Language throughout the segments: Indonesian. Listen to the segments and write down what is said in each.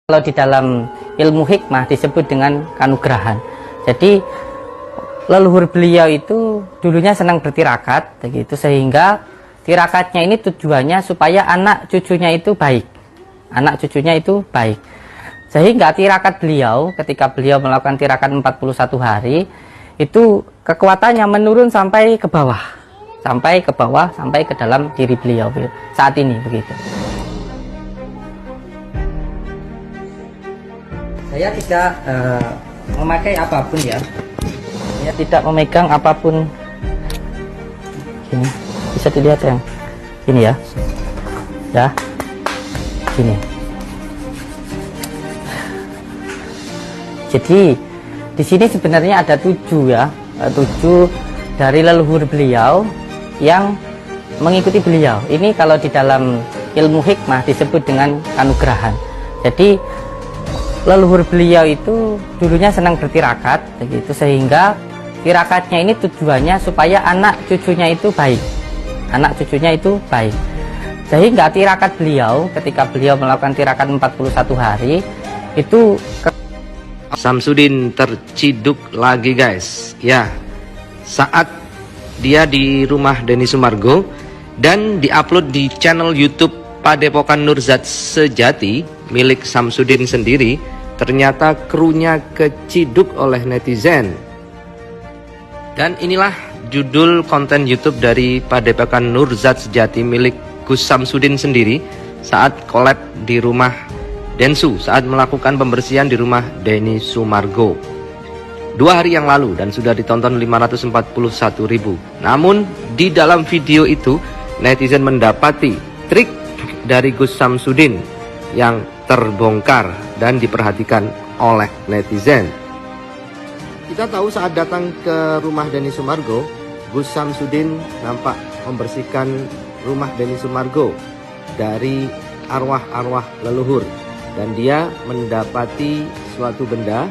Kalau di dalam ilmu hikmah disebut dengan kanugrahan. Jadi leluhur beliau itu dulunya senang bertirakat, begitu, sehingga tirakatnya ini tujuannya supaya anak cucunya itu baik. Anak cucunya itu baik. Sehingga tirakat beliau, ketika beliau melakukan tirakat 41 hari, itu kekuatannya menurun sampai ke bawah. Sampai ke dalam diri beliau saat ini, begitu. Saya tidak memakai apapun ya. Saya tidak memegang apapun. Ini bisa dilihat yang ini ya. Ya. Ini. Jadi di sini sebenarnya ada 7 ya. 7 dari leluhur beliau yang mengikuti beliau. Ini kalau di dalam ilmu hikmah disebut dengan kanugrahan. Jadi leluhur beliau itu dulunya senang bertirakat, begitu, sehingga tirakatnya ini tujuannya supaya anak cucunya itu baik. Anak cucunya itu baik. Sehingga tirakat beliau, ketika beliau melakukan tirakat 41 hari, itu Samsudin terciduk lagi, guys. Ya, saat dia di rumah Denny Sumargo dan diupload di channel YouTube Padepokan Nurzat Sejati milik Samsudin sendiri, ternyata krunya keciduk oleh netizen. Dan inilah judul konten YouTube dari Padepokan Nurzat Sejati milik Gus Samsudin sendiri saat collab di rumah Densu, saat melakukan pembersihan di rumah Denny Sumargo 2 hari yang lalu, dan sudah ditonton 541.000. Namun di dalam video itu netizen mendapati trik dari Gus Samsudin yang terbongkar dan diperhatikan oleh netizen. Kita tahu saat datang ke rumah Denny Sumargo, Gus Samsudin nampak membersihkan rumah Denny Sumargo dari arwah-arwah leluhur, dan dia mendapati suatu benda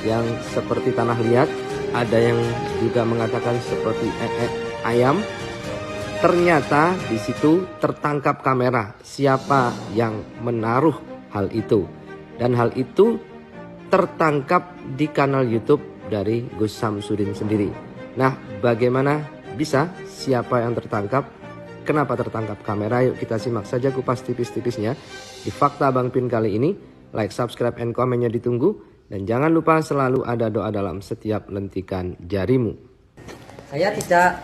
yang seperti tanah liat, ada yang juga mengatakan seperti ayam. Ternyata di situ tertangkap kamera siapa yang menaruh hal itu, dan hal itu tertangkap di kanal YouTube dari Gus Samsudin sendiri. Nah, bagaimana bisa, siapa yang tertangkap, kenapa tertangkap kamera? Yuk kita simak saja kupas tipis-tipisnya di Fakta Bang Pin kali ini. Like, subscribe, and komennya ditunggu, dan jangan lupa selalu ada doa dalam setiap lentikan jarimu. saya tidak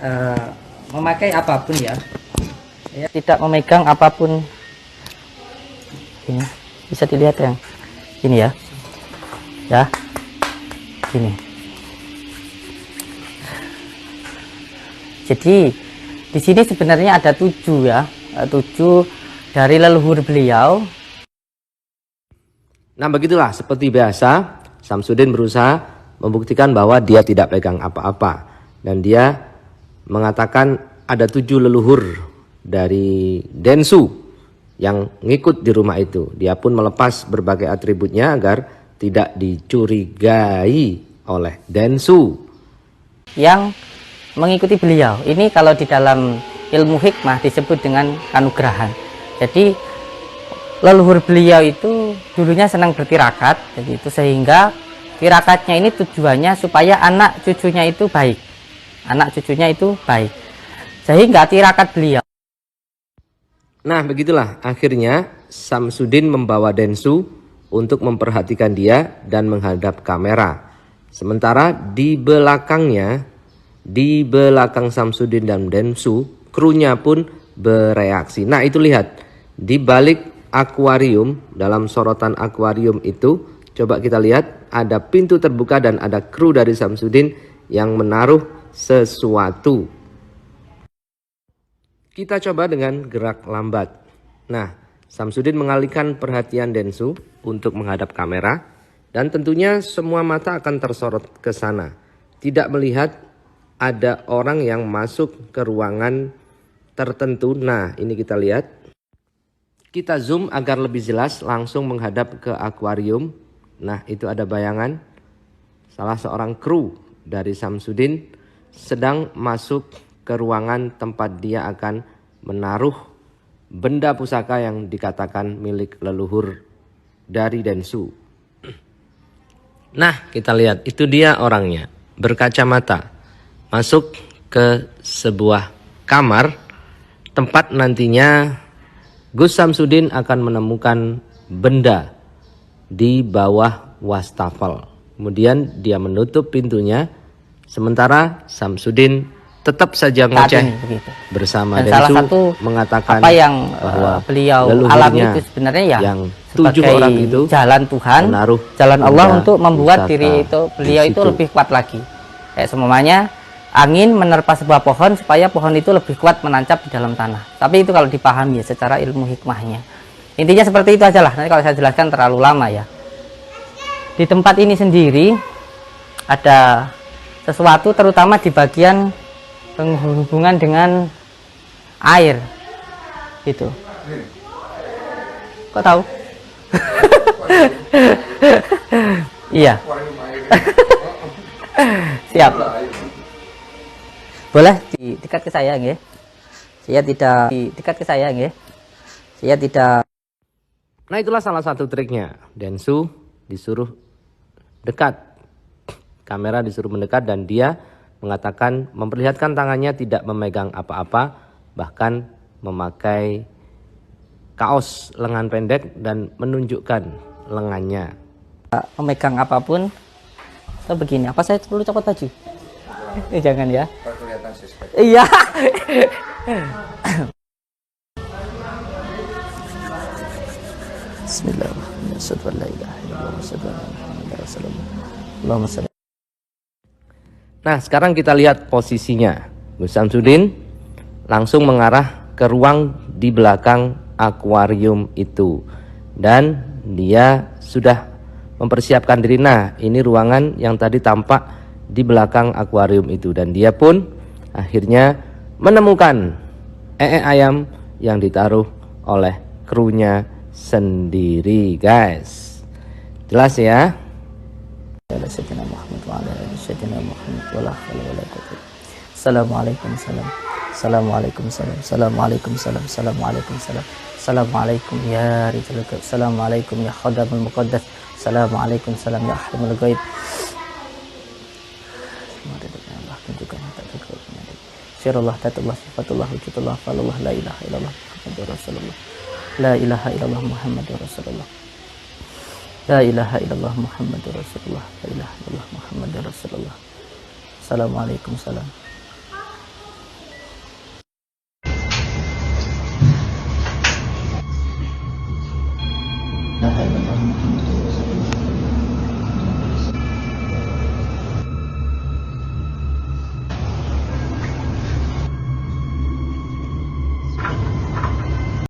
memakai apapun ya. Saya tidak memegang apapun. Ini bisa dilihat yang ini ya. Ya. Ini. Jadi di sini sebenarnya ada 7 ya. 7 dari leluhur beliau. Nah, begitulah, seperti biasa Samsudin berusaha membuktikan bahwa dia tidak pegang apa-apa, dan dia mengatakan ada 7 leluhur dari Densu yang ngikut di rumah itu. Dia pun melepas berbagai atributnya agar tidak dicurigai oleh Densu Yang mengikuti beliau. Ini kalau di dalam ilmu hikmah disebut dengan kanugrahan. Jadi leluhur beliau itu dulunya senang bertirakat, begitu, sehingga tirakatnya ini tujuannya supaya anak cucunya itu baik. Anak cucunya itu baik. Sehingga tirakat beliau. Nah, begitulah akhirnya Samsudin membawa Densu untuk memperhatikan dia dan menghadap kamera. Sementara di belakangnya, di belakang Samsudin dan Densu, krunya pun bereaksi. Nah, itu lihat, di balik akuarium, dalam sorotan akuarium itu, coba kita lihat, ada pintu terbuka dan ada kru dari Samsudin yang menaruh sesuatu. Kita coba dengan gerak lambat. Nah, Samsudin mengalihkan perhatian Densu untuk menghadap kamera, dan tentunya semua mata akan tersorot ke sana. Tidak melihat ada orang yang masuk ke ruangan tertentu. Nah, ini kita lihat. Kita zoom agar lebih jelas, langsung menghadap ke akuarium. Nah, itu ada bayangan salah seorang kru dari Samsudin sedang masuk ke ruangan tempat dia akan menaruh benda pusaka yang dikatakan milik leluhur dari Densu. Nah, kita lihat itu dia orangnya, berkacamata, masuk ke sebuah kamar tempat nantinya Gus Samsudin akan menemukan benda di bawah wastafel. Kemudian dia menutup pintunya, sementara Samsudin tetap saja ngoceh bersama dan salah Densu, satu mengatakan apa yang bahwa beliau leluhurnya alami itu sebenarnya ya yang 7 sebagai orang itu jalan Tuhan, menaruh jalan Allah benda untuk membuat pusaka diri itu beliau di itu situ. lebih kuat lagi. Kayak semuanya angin menerpa sebuah pohon supaya pohon itu lebih kuat menancap di dalam tanah. Tapi itu kalau dipahami ya secara ilmu hikmahnya. Intinya seperti itu aja lah. Nanti kalau saya jelaskan terlalu lama ya. Di tempat ini sendiri ada sesuatu terutama di bagian penghubungan dengan air gitu. Kok tahu? Iya. Siap. Boleh dekat ke saya nggih. Saya tidak dekat ke saya nggih. Saya tidak. Nah, itulah salah satu triknya. Densu disuruh dekat. Kamera disuruh mendekat dan dia mengatakan, memperlihatkan tangannya tidak memegang apa-apa, bahkan memakai kaos lengan pendek dan menunjukkan lengannya. Memegang apapun. Atau begini, apa saya perlu copot baju? Jangan ya. Iya. Bismillahirrahmanirrahim. Nah, sekarang kita lihat posisinya. Gus Samsudin langsung mengarah ke ruang di belakang akuarium itu. Dan dia sudah mempersiapkan diri. Nah, ini ruangan yang tadi tampak di belakang akuarium itu. Dan dia pun akhirnya menemukan ayam yang ditaruh oleh krunya sendiri, guys. Jelas ya? Assalamualaikum salam. Assalamualaikum salam. Assalamualaikum salam. Assalamualaikum salam. Assalamualaikum ya rijal ghaib. Assalamualaikum ya khadamul muqaddas. Assalamualaikum salam ya ahlimul ghaib. Allah tunjukkan syirullah tatullah sifatullah wujudullah falullah la ilaha illallah muhammadur rasulullah. La ilaha illallah muhammadur rasulullah. La ilaha illallah muhammadur rasulullah. La ilaha illallah muhammadur rasulullah. Assalamualaikum salam.